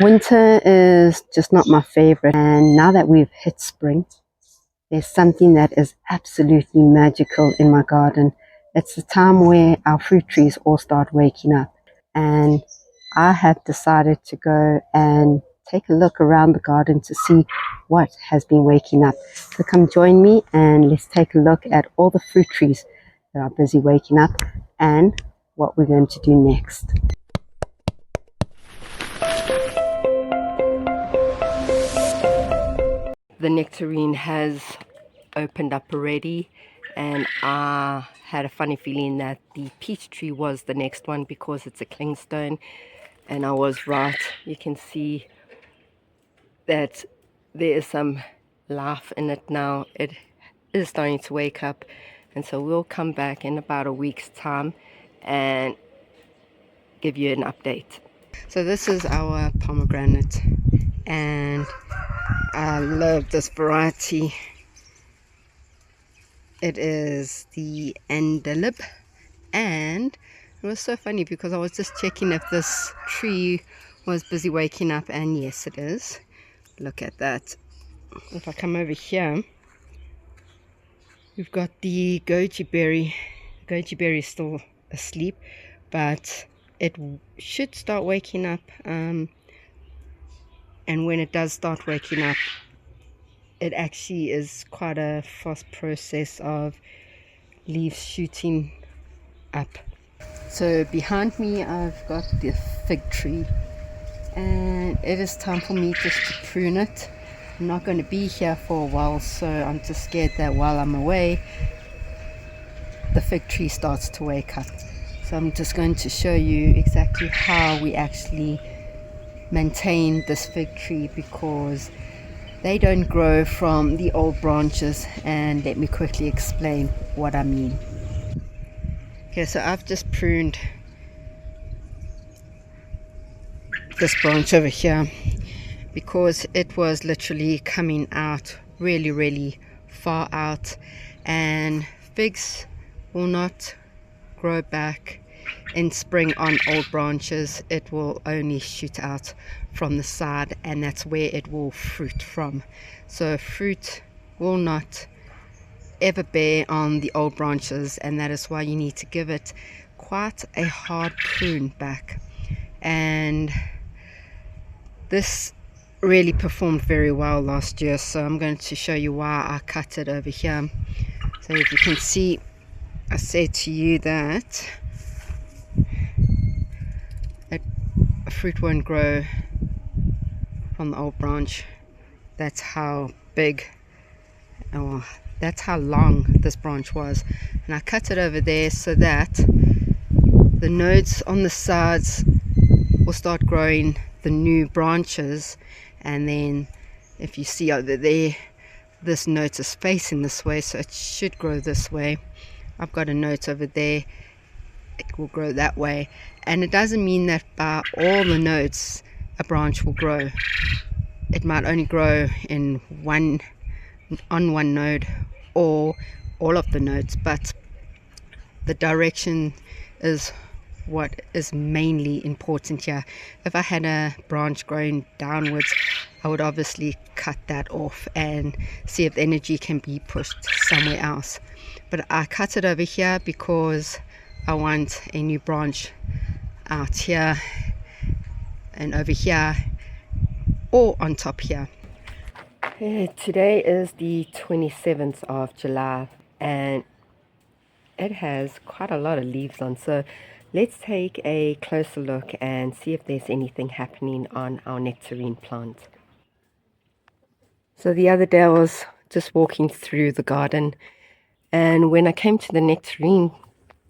Winter is just not my favorite, and now that we've hit spring, there's something that is absolutely magical in my garden. It's the time where our fruit trees all start waking up, and I have decided to go and take a look around the garden to see what has been waking up. So come join me and let's take a look at all the fruit trees that are busy waking up and what we're going to do next. The nectarine has opened up already, and I had a funny feeling that the peach tree was the next one because it's a clingstone, and I was right. You can see that there is some life in it now. It is starting to wake up, and so we'll come back in about a week's time and give you an update. So this is our pomegranate, and I love this variety. It is the Andalib, and it was so funny because I was just checking if this tree was busy waking up, and yes it is. Look at that. If I come over here, we've got the goji berry. Goji berry is still asleep, but it should start waking up, and when it does start waking up, it actually is quite a fast process of leaves shooting up. So behind me I've got the fig tree, and it is time for me just to prune it. I'm not going to be here for a while, so I'm just scared that while I'm away the fig tree starts to wake up. So I'm just going to show you exactly how we actually maintain this fig tree, because they don't grow from the old branches, and let me quickly explain what I mean. Okay, so I've just pruned this branch over here because it was literally coming out really far out, and figs will not grow back in spring on old branches. It will only shoot out from the side, and that's where it will fruit from. So fruit will not ever bear on the old branches, and that is why you need to give it quite a hard prune back. And this really performed very well last year, so I'm going to show you why I cut it over here. So if you can see, I said to you that a fruit won't grow from the old branch. That's how big, or that's how long this branch was, and I cut it over there so that the nodes on the sides will start growing the new branches. And then if you see over there, this note is facing this way, so it should grow this way. I've got a note over there, it will grow that way. And it doesn't mean that by all the nodes a branch will grow. It might only grow on one node or all of the nodes, but the direction is what is mainly important here. If I had a branch growing downwards, I would obviously cut that off and see if the energy can be pushed somewhere else. But I cut it over here because I want a new branch out here and over here, or on top here. Today is the 27th of July, and it has quite a lot of leaves on, so let's take a closer look and see if there's anything happening on our nectarine plant. So the other day I was just walking through the garden, and when I came to the nectarine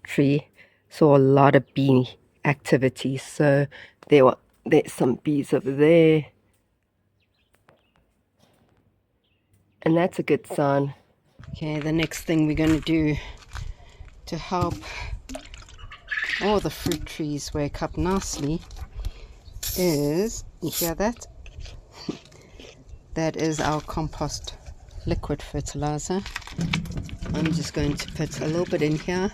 tree, saw a lot of bee activity. So there's some bees over there, and that's a good sign. Okay, the next thing we're going to do to help all the fruit trees wake up nicely is, you hear that? That is our compost liquid fertilizer. I'm just going to put a little bit in here.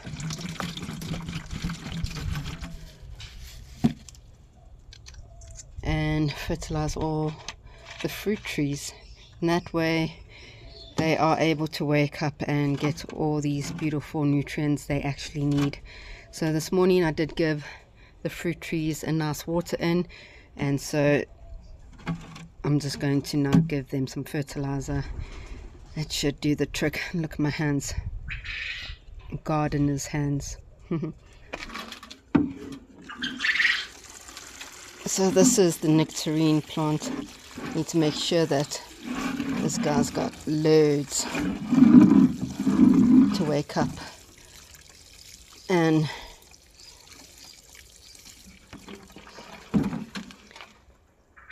And and fertilize all the fruit trees. And that way they are able to wake up and get all these beautiful nutrients they actually need. So this morning I did give the fruit trees a nice water in, and so I'm just going to now give them some fertilizer. That should do the trick. Look at my hands, gardener's hands. So this is the nectarine plant. Need to make sure that this guy's got loads to wake up and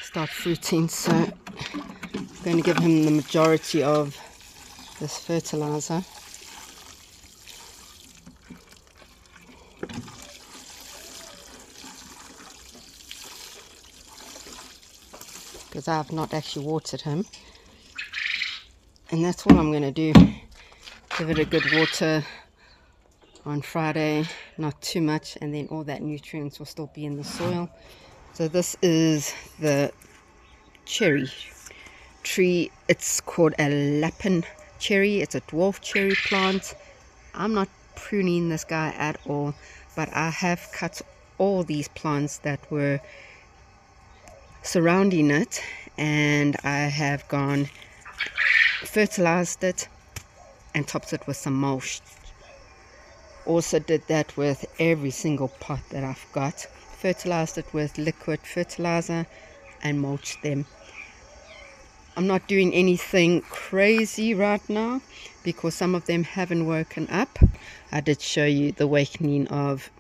start fruiting. So I'm going to give him the majority of this fertilizer. Because I have not actually watered him. And that's all I'm going to do. Give it a good water on Friday, not too much, and then all that nutrients will still be in the soil. So this is the cherry tree. It's called a lapin cherry. It's a dwarf cherry plant. I'm not pruning this guy at all, but I have cut all these plants that were surrounding it, and I have gone fertilized it and topped it with some mulch. Also did that with every single pot that I've got. Fertilized it with liquid fertilizer and mulched them. I'm not doing anything crazy right now because some of them haven't woken up. I did show you the awakening of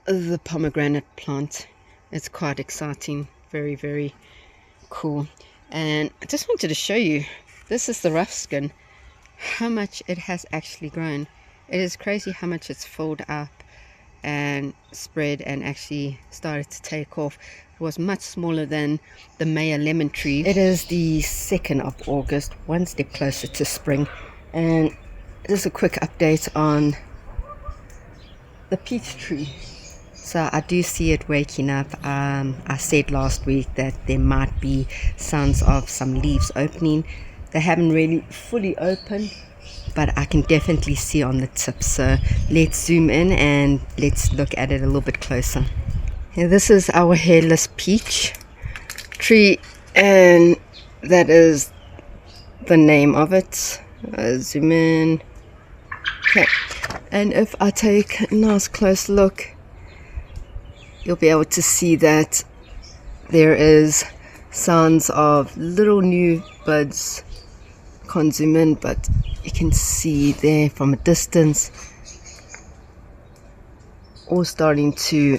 the pomegranate plant. It's quite exciting, very, very cool. And I just wanted to show you, this is the rough skin, how much it has actually grown. It is crazy how much it's filled up and spread and actually started to take off. It was much smaller than the Mayor lemon tree. It is the 2nd of August, one step closer to spring. And just a quick update on the peach tree. So I do see it waking up. I said last week that there might be signs of some leaves opening. They haven't really fully opened, but I can definitely see on the tip. So let's zoom in and let's look at it a little bit closer. Here, this is our hairless peach tree, and that is the name of it. Zoom in. Okay, and if I take a nice close look, you'll be able to see that there is signs of little new buds. Can't zoom in, but you can see there from a distance all starting to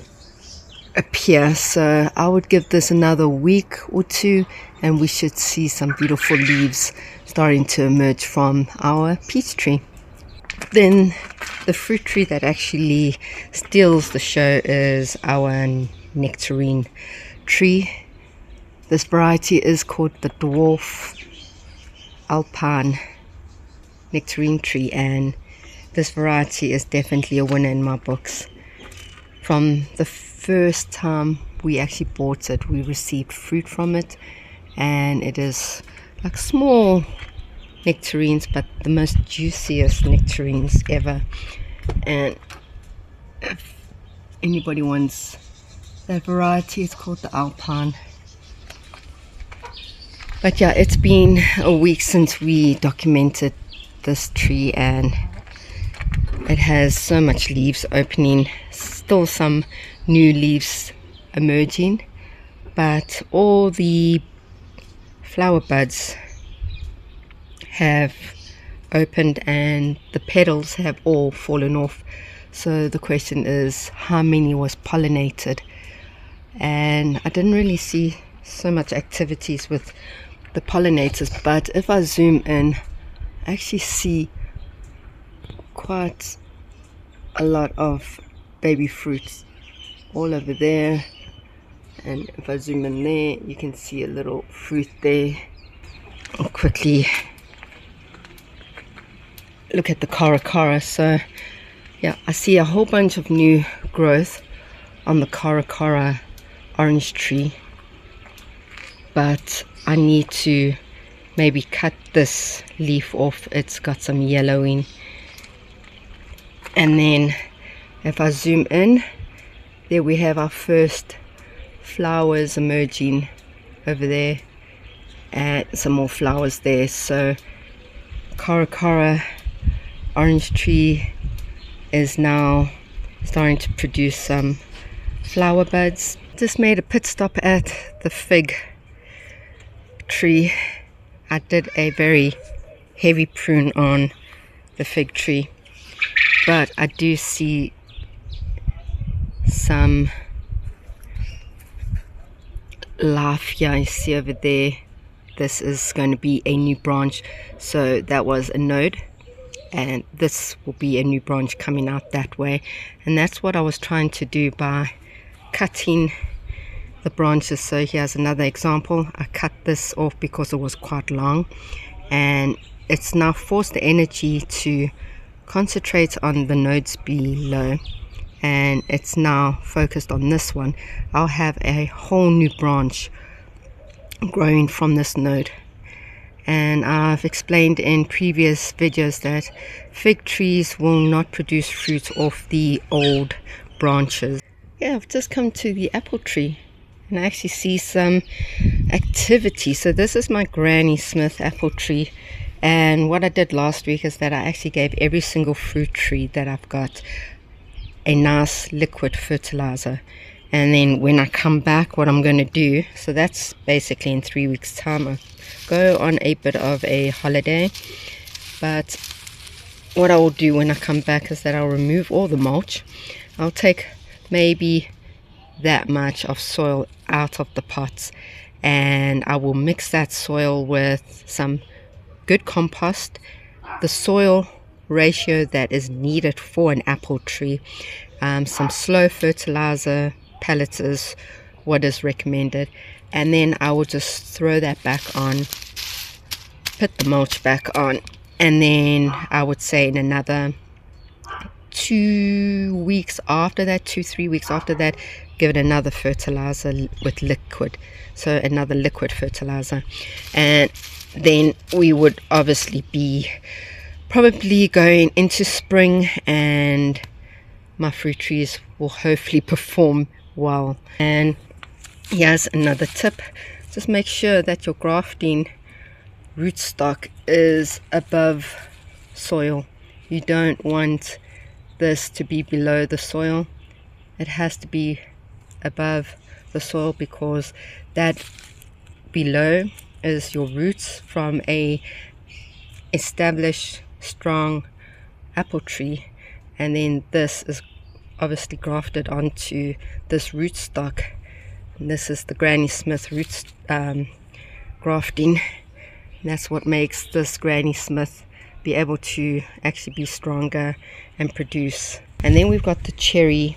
appear. So I would give this another week or two and we should see some beautiful leaves starting to emerge from our peach tree. Then the fruit tree that actually steals the show is our nectarine tree. This variety is called the dwarf alpine nectarine tree, and this variety is definitely a winner in my books. From the first time we actually bought it, we received fruit from it, and it is like small nectarines, but the most juiciest nectarines ever. And if anybody wants that variety, it's called the alpine. But yeah, it's been a week since we documented this tree, and it has so much leaves opening, still some new leaves emerging, but all the flower buds have opened and the petals have all fallen off. So the question is, how many was pollinated? And I didn't really see so much activities with the pollinators, but if I zoom in, I actually see quite a lot of baby fruits all over there. And if I zoom in there, you can see a little fruit there. I'll quickly look at the caracara. So yeah, I see a whole bunch of new growth on the caracara orange tree, but I need to maybe cut this leaf off. It's got some yellowing. And then if I zoom in, there we have our first flowers emerging over there, and some more flowers there. So Cora orange tree is now starting to produce some flower buds. Just made a pit stop at the fig tree. I did a very heavy prune on the fig tree, but I do see some life here. You see over there, this is going to be a new branch. So that was a node, and this will be a new branch coming out that way. And that's what I was trying to do by cutting the branches. So here's another example. I cut this off because it was quite long, and it's now forced the energy to concentrate on the nodes below, and it's now focused on this one. I'll have a whole new branch growing from this node. And I've explained in previous videos that fig trees will not produce fruit off the old branches. Yeah, I've just come to the apple tree and I actually see some activity. So this is my Granny Smith apple tree, and what I did last week is that I actually gave every single fruit tree that I've got a nice liquid fertilizer. And then when I come back, what I'm going to do, so that's basically in 3 weeks time, I go on a bit of a holiday. But what I will do when I come back is that I'll remove all the mulch. I'll take maybe that much of soil out of the pots, and I will mix that soil with some good compost, the soil ratio that is needed for an apple tree, some slow fertilizer, pellets is what is recommended, and then I will just throw that back on, put the mulch back on, and then I would say in another 2 weeks after that, 2-3 weeks after that, give it another fertilizer with liquid, so another liquid fertilizer. And then we would obviously be probably going into spring, and my fruit trees will hopefully perform well. And here's another tip: just make sure that your grafting rootstock is above soil. You don't want this to be below the soil. It has to be above the soil, because that below is your roots from a established strong apple tree, and then this is obviously grafted onto this rootstock. And this is the Granny Smith roots grafting, and that's what makes this Granny Smith be able to actually be stronger and produce. And then we've got the cherry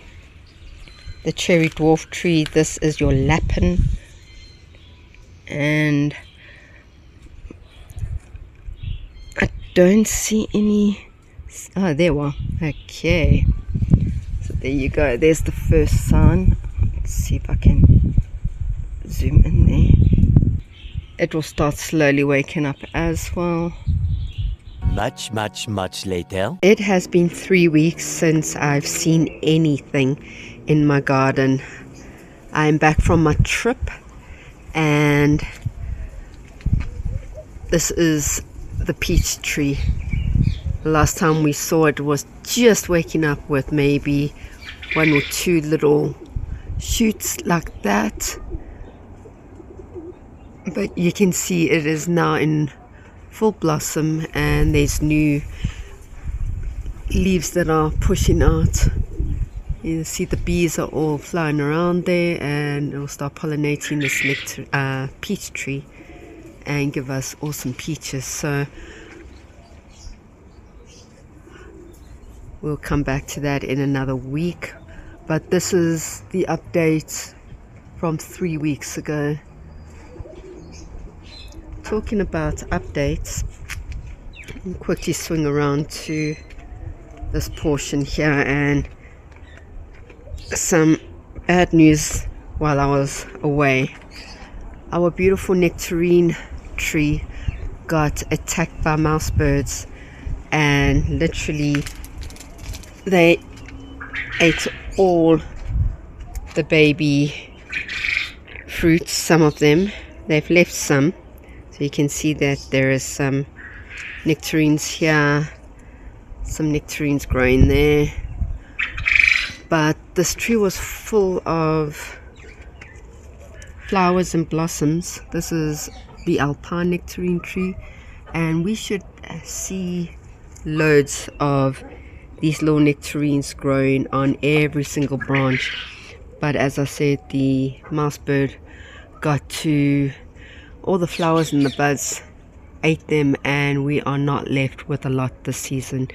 dwarf tree. This is your lapin, and I don't see any. Oh, there we are. Okay, so there you go. There's the first sign. Let's see if I can zoom in there. It will start slowly waking up as well. Much later. It has been 3 weeks since I've seen anything in my garden. I'm back from my trip, and this is the peach tree. The last time we saw it was just waking up with maybe 1 or 2 little shoots like that, but you can see it is now in full blossom, and there's new leaves that are pushing out. You see the bees are all flying around there, and it will start pollinating this peach tree and give us awesome peaches. So we'll come back to that in another week, but this is the update from 3 weeks ago. Talking about updates, I'll quickly swing around to this portion here, and some bad news while I was away. Our beautiful nectarine tree got attacked by mouse birds, and literally they ate all the baby fruits. Some of them, they've left some, so you can see that there is some nectarines here, some nectarines growing there. But this tree was full of flowers and blossoms. This is the alpine nectarine tree, and we should see loads of these little nectarines growing on every single branch. But as I said, the mouse bird got to all the flowers and the buds, ate them, and we are not left with a lot this season.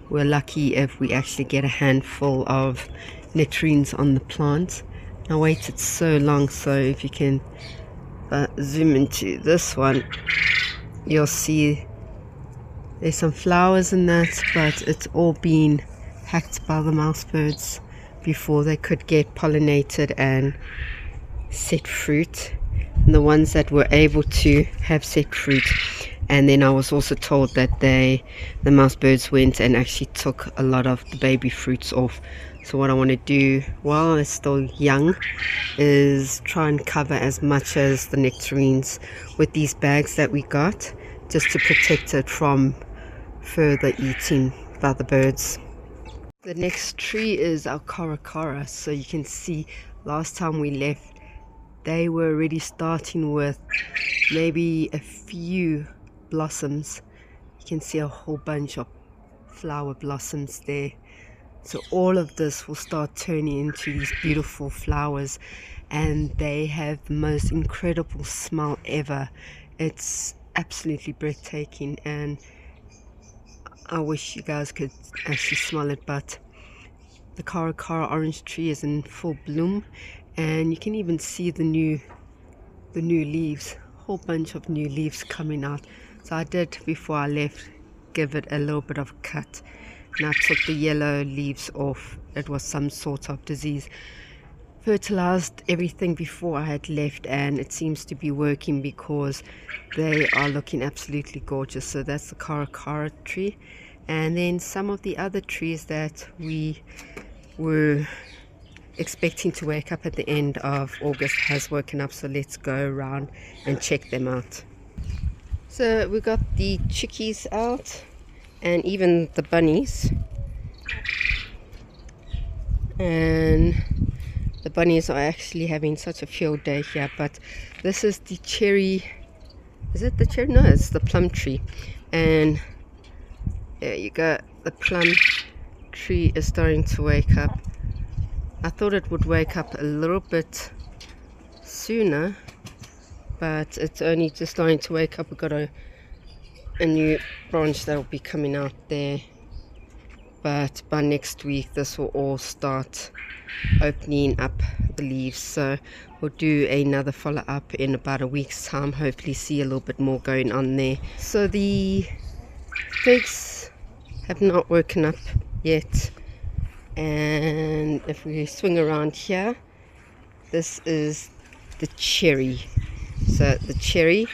We're lucky if we actually get a handful of nectarines on the plant. I waited so long, so if you can zoom into this one, you'll see there's some flowers in that, but it's all been hacked by the mouse birds before they could get pollinated and set fruit. And the ones that were able to have set fruit, and then I was also told that the mouse birds went and actually took a lot of the baby fruits off. So what I want to do while it's still young is try and cover as much as the nectarines with these bags that we got, just to protect it from further eating by the birds. The next tree is our caracara. So you can see last time we left, they were already starting with maybe a few blossoms. You can see a whole bunch of flower blossoms there. So all of this will start turning into these beautiful flowers, and they have the most incredible smell ever. It's absolutely breathtaking, and I wish you guys could actually smell it. But the caracara orange tree is in full bloom, and you can even see the new leaves, a whole bunch of new leaves coming out. So I did, before I left, give it a little bit of a cut, and I took the yellow leaves off. It was some sort of disease. Fertilized everything before I had left, and it seems to be working because they are looking absolutely gorgeous. So that's the caracara tree. And then some of the other trees that we were expecting to wake up at the end of August has woken up, so let's go around and check them out. So we got the chickies out, and even the bunnies, and the bunnies are actually having such a field day here. But this is the cherry, is it the cherry? No, it's the plum tree. And there you go, the plum tree is starting to wake up. I thought it would wake up a little bit sooner, but it's only just starting to wake up. We've got a new branch that will be coming out there, but by next week this will all start opening up the leaves. So we'll do another follow-up in about a week's time, hopefully see a little bit more going on there. So the figs have not woken up yet, and if we swing around here, this is the cherry. So the cherry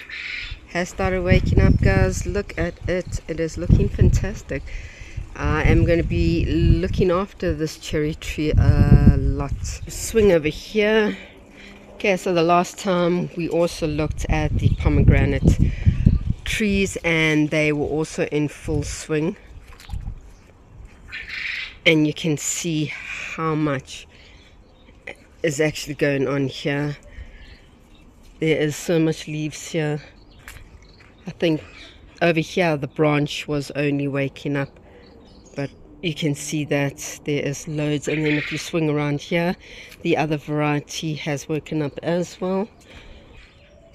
has started waking up, guys. Look at it, it is looking fantastic. I am going to be looking after this cherry tree a lot. Swing over here. Okay, so the last time we also looked at the pomegranate trees, and they were also in full swing, and you can see how much is actually going on here. There is so much leaves here. I think over here the branch was only waking up, but you can see that there is loads. And then if you swing around here, the other variety has woken up as well.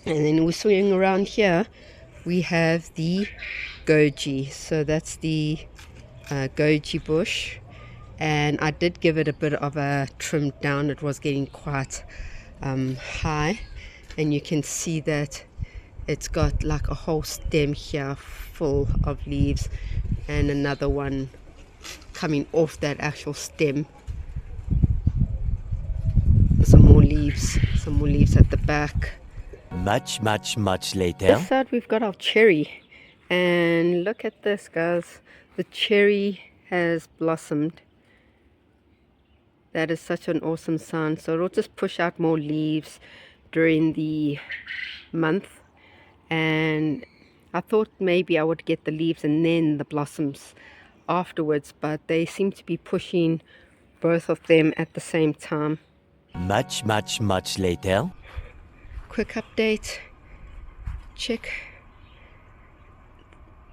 And then we swing around here, we have the goji. So that's the goji bush, and I did give it a bit of a trim down. It was getting quite high, and you can see that it's got like a whole stem here full of leaves, and another one coming off that actual stem, some more leaves. Some more leaves at the back. Much later. This side we've got our cherry. And look at this, guys. The cherry has blossomed. That is such an awesome sign. So it'll just push out more leaves during the month. And I thought maybe I would get the leaves and then the blossoms afterwards, but they seem to be pushing both of them at the same time. Much later. Quick update. Check.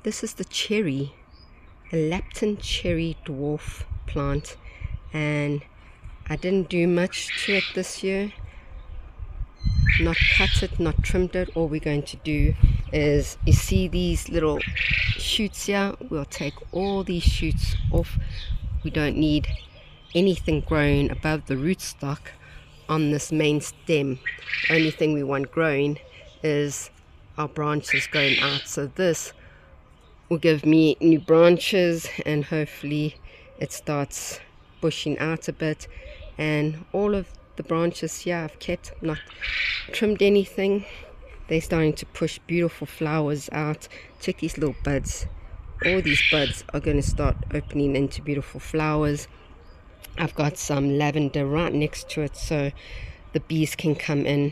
This is the cherry, a Lapton cherry dwarf plant, and I didn't do much to it this year. Not cut it, not trimmed it. All we're going to do is, you see these little shoots here, we'll take all these shoots off. We don't need anything growing above the rootstock on this main stem. The only thing we want growing is our branches going out. So this will give me new branches, and hopefully it starts bushing out a bit. And all of the branches here I've kept, not trimmed anything. They're starting to push beautiful flowers out. Check these little buds. All these buds are going to start opening into beautiful flowers. I've got some lavender right next to it so the bees can come in.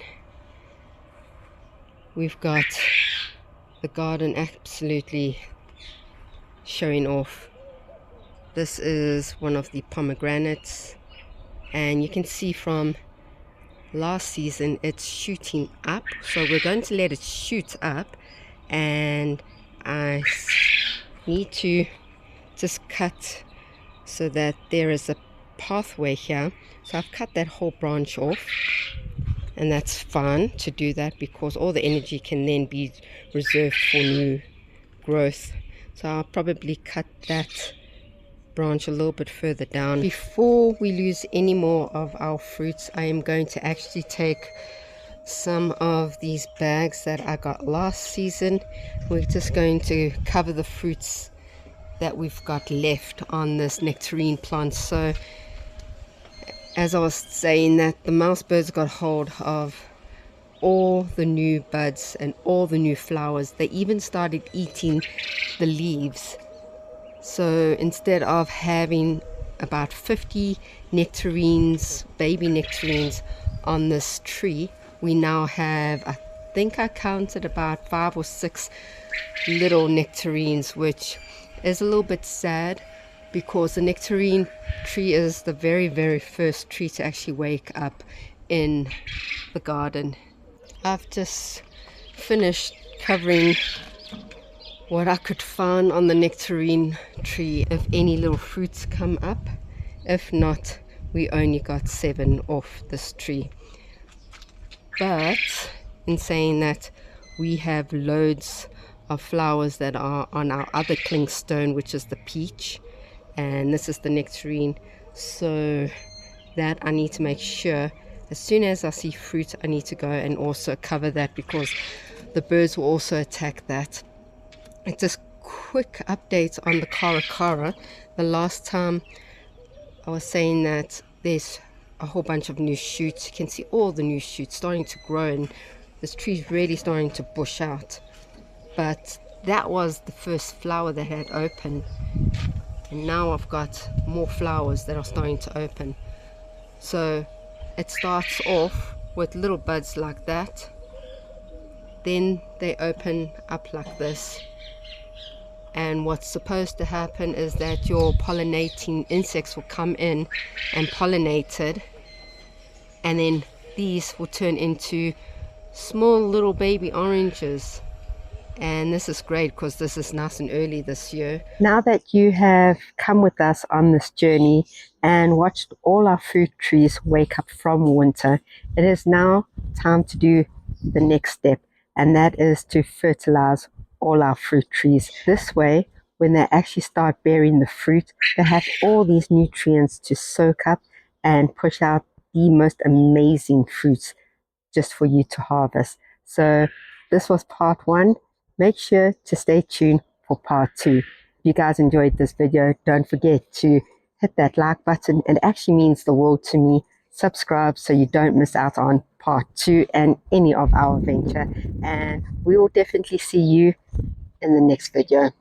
We've got the garden absolutely showing off. This is one of the pomegranates, and you can see from last season it's shooting up, so we're going to let it shoot up, and I need to just cut so that there is a pathway here. So I've cut that whole branch off, and that's fine to do that because all the energy can then be reserved for new growth. So I'll probably cut that branch a little bit further down. Before we lose any more of our fruits, I am going to actually take some of these bags that I got last season. We're just going to cover the fruits that we've got left on this nectarine plant. So as I was saying, that the mouse birds got hold of all the new buds and all the new flowers. They even started eating the leaves. So instead of having about 50 nectarines, baby nectarines on this tree, we now have, I think I counted about 5 or 6 little nectarines, which is a little bit sad because the nectarine tree is the very first tree to actually wake up in the garden. I've just finished covering what I could find on the nectarine tree, if any little fruits come up. If not, we only got 7 off this tree. But in saying that, we have loads of flowers that are on our other clingstone, which is the peach, and this is the nectarine. So that I need to make sure as soon as I see fruit, I need to go and also cover that because the birds will also attack that. And just quick updates on the cara. The last time I was saying that there's a whole bunch of new shoots. You can see all the new shoots starting to grow, and this tree's really starting to bush out. But that was the first flower that had opened, and now I've got more flowers that are starting to open. So it starts off with little buds like that, then they open up like this, and what's supposed to happen is that your pollinating insects will come in and pollinate it, and then these will turn into small little baby oranges. And this is great because this is nice and early this year. Now that you have come with us on this journey and watched all our fruit trees wake up from winter, it is now time to do the next step, and that is to fertilize all our fruit trees. This way, when they actually start bearing the fruit, they have all these nutrients to soak up and push out the most amazing fruits just for you to harvest. So this was part 1. Make sure to stay tuned for part 2. If you guys enjoyed this video, don't forget to hit that like button. It actually means the world to me. subscribe so you don't miss out on part 2 and any of our adventure. And we will definitely see you in the next video.